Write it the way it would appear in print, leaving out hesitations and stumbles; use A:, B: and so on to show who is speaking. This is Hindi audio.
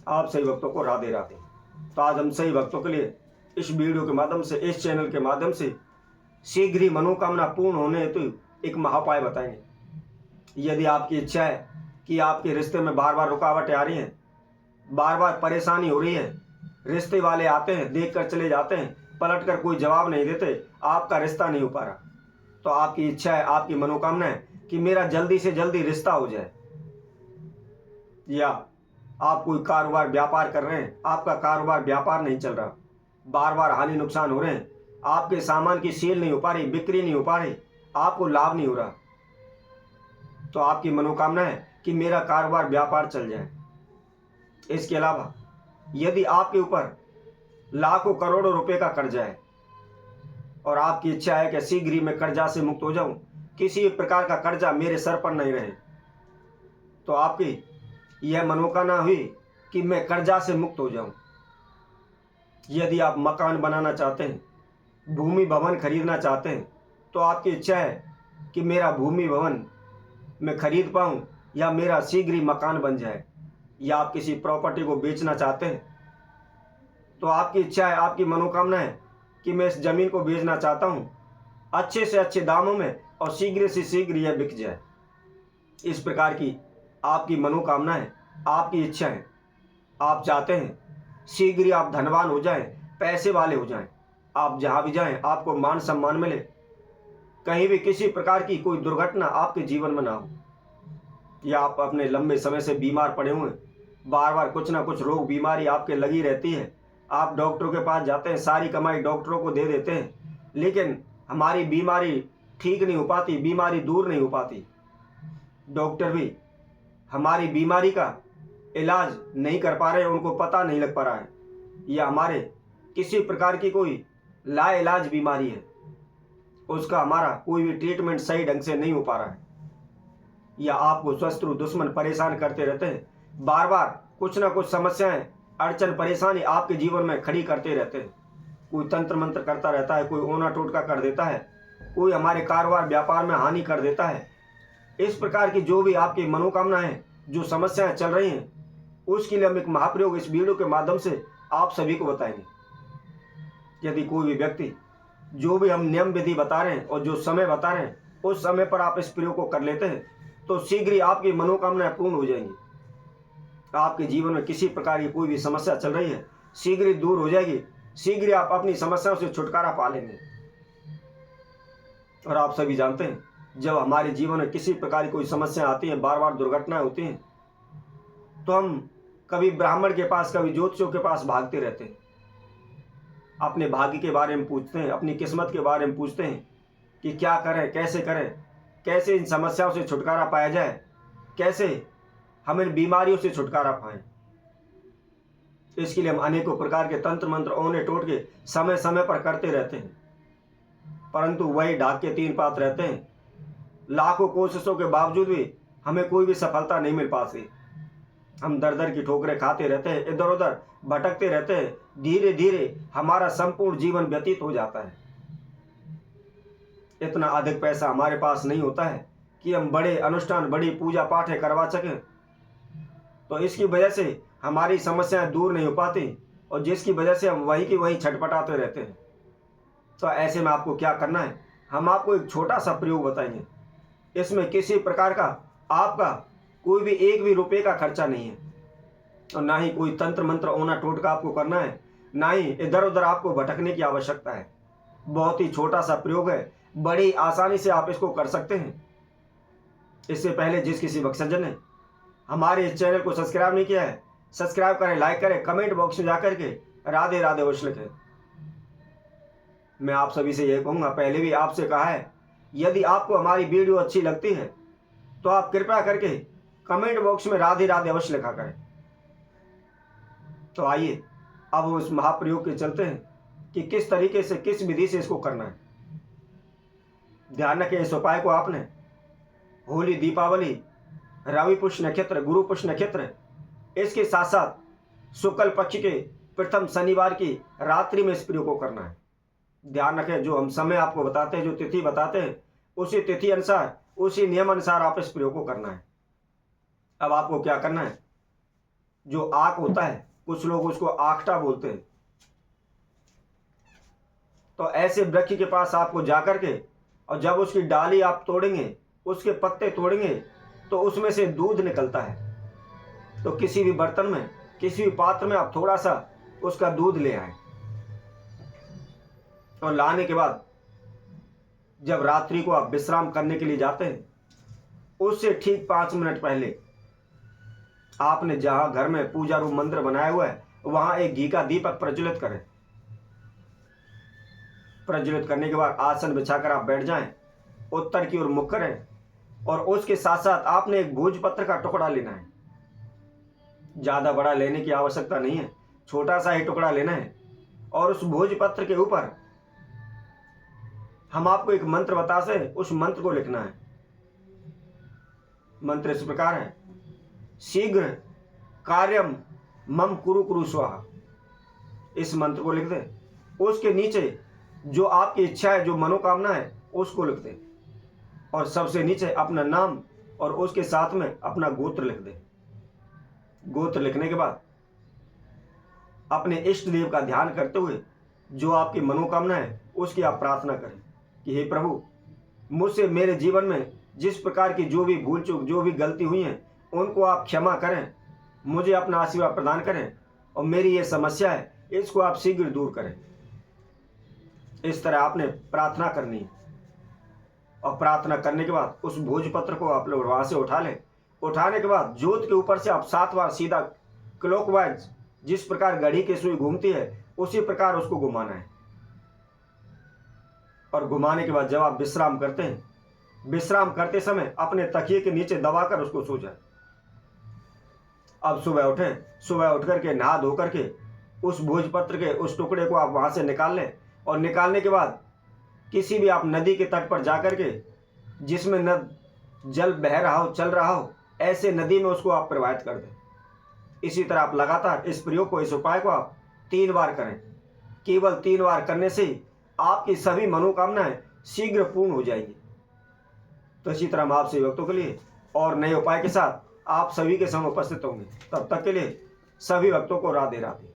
A: आप सही भक्तों को राधे राधे। तो आज हम सही भक्तों के लिए इस वीडियो के माध्यम से, इस चैनल के माध्यम से शीघ्र ही मनोकामना पूर्ण होने हेतु एक महाउपाय बताएंगे। यदि आपकी इच्छा है कि आपके रिश्ते में बार बार रुकावटें आ रही हैं, बार बार परेशानी हो रही है, रिश्ते वाले आते हैं, देख कर चले जाते हैं, पलट कर कोई जवाब नहीं देते, आपका रिश्ता नहीं हो पा रहा, तो आपकी इच्छा है, आपकी मनोकामना है कि मेरा जल्दी से जल्दी रिश्ता हो जाए, या आप कोई कारोबार व्यापार कर रहे हैं, आपका कारोबार व्यापार नहीं चल रहा, बार बार हानि नुकसान हो रहे हैं, आपके सामान की सेल नहीं हो पा रही, बिक्री नहीं हो पा रही, आपको लाभ नहीं हो रहा, तो आपकी मनोकामना है कि मेरा कारोबार व्यापार चल जाए। इसके अलावा यदि आपके ऊपर लाखों करोड़ों रुपए का कर्जा है और आपकी इच्छा है कि शीघ्र ही मैं कर्जा से मुक्त हो जाऊं, किसी प्रकार का कर्जा मेरे सर पर नहीं रहे, तो आपकी यह मनोकामना हुई कि मैं कर्जा से मुक्त हो जाऊं। यदि आप मकान बनाना चाहते हैं, भूमि भवन खरीदना चाहते हैं, तो आपकी इच्छा है कि मेरा भूमि भवन मैं खरीद पाऊं या मेरा शीघ्र ही मकान बन जाए, या आप किसी प्रॉपर्टी को बेचना चाहते हैं, तो आपकी इच्छा है, आपकी मनोकामना है कि मैं इस जमीन को बेचना चाहता हूं अच्छे से अच्छे दामों में और शीघ्र से शीघ्र यह बिक जाए। इस प्रकार की आपकी मनोकामना है, आपकी इच्छा है, आप चाहते हैं शीघ्र ही आप धनवान हो जाएं, पैसे वाले हो जाएं, आप जहां भी जाएं आपको मान सम्मान मिले, कहीं भी किसी प्रकार की कोई दुर्घटना आपके जीवन में ना हो, या आप अपने लंबे समय से बीमार पड़े हुए, बार बार कुछ ना कुछ रोग बीमारी आपके लगी रहती है, आप डॉक्टरों के पास जाते हैं, सारी कमाई डॉक्टरों को दे देते हैं, लेकिन हमारी बीमारी ठीक नहीं हो पाती, बीमारी दूर नहीं हो पाती, डॉक्टर भी हमारी बीमारी का इलाज नहीं कर पा रहे हैं, उनको पता नहीं लग पा रहा है, या हमारे किसी प्रकार की कोई लाइलाज बीमारी है, उसका हमारा कोई भी ट्रीटमेंट सही ढंग से नहीं हो पा रहा है, या आपको शत्रु दुश्मन परेशान करते रहते हैं, बार बार कुछ ना कुछ समस्याएं अड़चन परेशानी आपके जीवन में खड़ी करते रहते हैं, कोई तंत्र मंत्र करता रहता है, कोई ओना टोटका कर देता है, कोई हमारे कारोबार व्यापार में हानि कर देता है। इस प्रकार की जो भी आपकी मनोकामना है, जो समस्याएं चल रही हैं, उसके लिए हम एक महाप्रयोग इस वीडियो के माध्यम से आप सभी को बताएंगे। यदि कोई भी व्यक्ति जो भी हम नियम विधि बता रहे हैं और जो समय बता रहे हैं, उस समय पर आप इस प्रयोग को कर लेते हैं, तो शीघ्र ही आपकी मनोकामनाएं पूर्ण हो जाएंगी। आपके जीवन में किसी प्रकार की कोई भी समस्या चल रही है, शीघ्र ही दूर हो जाएगी, शीघ्र ही आप अपनी समस्याओं से छुटकारा पा लेंगे। और आप सभी जानते हैं, जब हमारे जीवन में किसी प्रकार की कोई समस्या आती है, बार बार दुर्घटनाएं होती हैं, तो हम कभी ब्राह्मण के पास, कभी ज्योतिषियों के पास भागते रहते हैं, अपने भाग्य के बारे में पूछते हैं, अपनी किस्मत के बारे में पूछते हैं कि क्या करें, कैसे करें, कैसे इन समस्याओं से छुटकारा पाया जाए, कैसे हम इन बीमारियों से छुटकारा पाएं। इसके लिए हम अनेकों प्रकार के तंत्र मंत्र ओने टोटके समय समय पर करते रहते हैं, परंतु वही ढाक के तीन पात रहते हैं। लाखों कोशिशों के बावजूद भी हमें कोई भी सफलता नहीं मिल पाती, हम दर दर की ठोकरें खाते रहते हैं, इधर उधर भटकते रहते हैं, धीरे धीरे हमारा संपूर्ण जीवन व्यतीत हो जाता है। इतना अधिक पैसा हमारे पास नहीं होता है कि हम बड़े अनुष्ठान, बड़ी पूजा पाठ करवा सकें, तो इसकी वजह से हमारी समस्याएं दूर नहीं हो पाती, और जिसकी वजह से हम वहीं की वहीं छटपटाते रहते हैं। तो ऐसे में आपको क्या करना है, हम आपको एक छोटा सा प्रयोग बताएंगे। इसमें किसी प्रकार का आपका कोई भी एक भी रुपये का खर्चा नहीं है, और ना ही कोई तंत्र मंत्र ओना टोटका आपको करना है, ना ही इधर उधर आपको भटकने की आवश्यकता है। बहुत ही छोटा सा प्रयोग है, बड़ी आसानी से आप इसको कर सकते हैं। इससे पहले जिस किसी भक्तजन ने हमारे इस चैनल को सब्सक्राइब नहीं किया है, सब्सक्राइब करें, लाइक करें, कमेंट बॉक्स में जाकर के राधे राधे अवश्य लिखें। मैं आप सभी से यह कहूँगा, पहले भी आपसे कहा है, यदि आपको हमारी वीडियो अच्छी लगती है तो आप कृपया करके कमेंट बॉक्स में राधे राधे अवश्य लिखा करें। तो आइए अब हम इस महाप्रयोग के चलते हैं कि किस तरीके से, किस विधि से इसको करना है। ध्यान रखें, इस उपाय को आपने होली, दीपावली, रवि पुष्य नक्षत्र, गुरु पुष्य नक्षत्र, इसके साथ साथ शुक्ल पक्ष के प्रथम शनिवार की रात्रि में इस प्रयोग को करना है। ध्यान रखें, जो हम समय आपको बताते हैं, जो तिथि बताते हैं, उसी तिथि अनुसार, उसी नियम अनुसार आप इस प्रयोग को करना है। अब आपको क्या करना है, जो आक होता है, कुछ लोग उसको आखटा बोलते हैं। तो ऐसे वृक्ष के पास आपको जाकर के, और जब उसकी डाली आप तोड़ेंगे, उसके पत्ते तोड़ेंगे, तो उसमें से दूध निकलता है। तो किसी भी बर्तन में, किसी भी पात्र में आप थोड़ा सा उसका दूध ले आए, और लाने के बाद जब रात्रि को आप विश्राम करने के लिए जाते हैं, उससे ठीक 5 मिनट पहले आपने जहां घर में पूजा रूम मंदिर बनाया हुआ है, वहां एक घी का दीपक प्रज्वलित करें। प्रज्वलित करने के बाद आसन बिछाकर आप बैठ जाएं, उत्तर की ओर मुख करें, और उसके साथ साथ आपने एक भोजपत्र का टुकड़ा लेना है। ज्यादा बड़ा लेने की आवश्यकता नहीं है, छोटा सा ही टुकड़ा लेना है। और उस भोजपत्र के ऊपर हम आपको एक मंत्र बता से, उस मंत्र को लिखना है। मंत्र इस प्रकार है, शीघ्र कार्यम मम कुरु कुरु स्वाहा। इस मंत्र को लिख दे, उसके नीचे जो आपकी इच्छा है, जो मनोकामना है, उसको लिख दे, और सबसे नीचे अपना नाम और उसके साथ में अपना गोत्र लिख दे। गोत्र लिखने के बाद अपने इष्ट देव का ध्यान करते हुए जो आपकी मनोकामना है उसकी आप प्रार्थना करें कि हे प्रभु, मुझसे मेरे जीवन में जिस प्रकार की जो भी भूल चूक, जो भी गलती हुई है, उनको आप क्षमा करें, मुझे अपना आशीर्वाद प्रदान करें, और मेरी ये समस्या है इसको आप शीघ्र दूर करें। इस तरह आपने प्रार्थना करनी है। और प्रार्थना करने के बाद उस भोजपत्र को आप लोग वहां से उठा लें। उठाने के बाद जोत के ऊपर से आप 7 बार सीधा क्लॉकवाइज, जिस प्रकार घड़ी की सुई घूमती है उसी प्रकार उसको घुमाना है। और घुमाने के बाद जब आप विश्राम करते हैं, विश्राम करते समय अपने तकिए के नीचे दबाकर उसको सो जाए। अब सुबह उठें, सुबह उठ करके नहा धो करके उस भोजपत्र के उस टुकड़े को आप वहां से निकाल लें, और निकालने के बाद किसी भी आप नदी के तट पर जाकर के, जिसमें न जल बह रहा हो, चल रहा हो, ऐसे नदी में उसको आप प्रवाहित कर दें। इसी तरह आप लगातार इस प्रयोग को, इस उपाय को आप 3 बार करें। केवल 3 बार करने से आपकी सभी मनोकामनाएं शीघ्र पूर्ण हो जाएंगी। तो इसी तरह हम आपसे भक्तों के लिए और नए उपाय के साथ आप सभी के संग उपस्थित होंगे। तब तक के लिए सभी भक्तों को राधे राधे।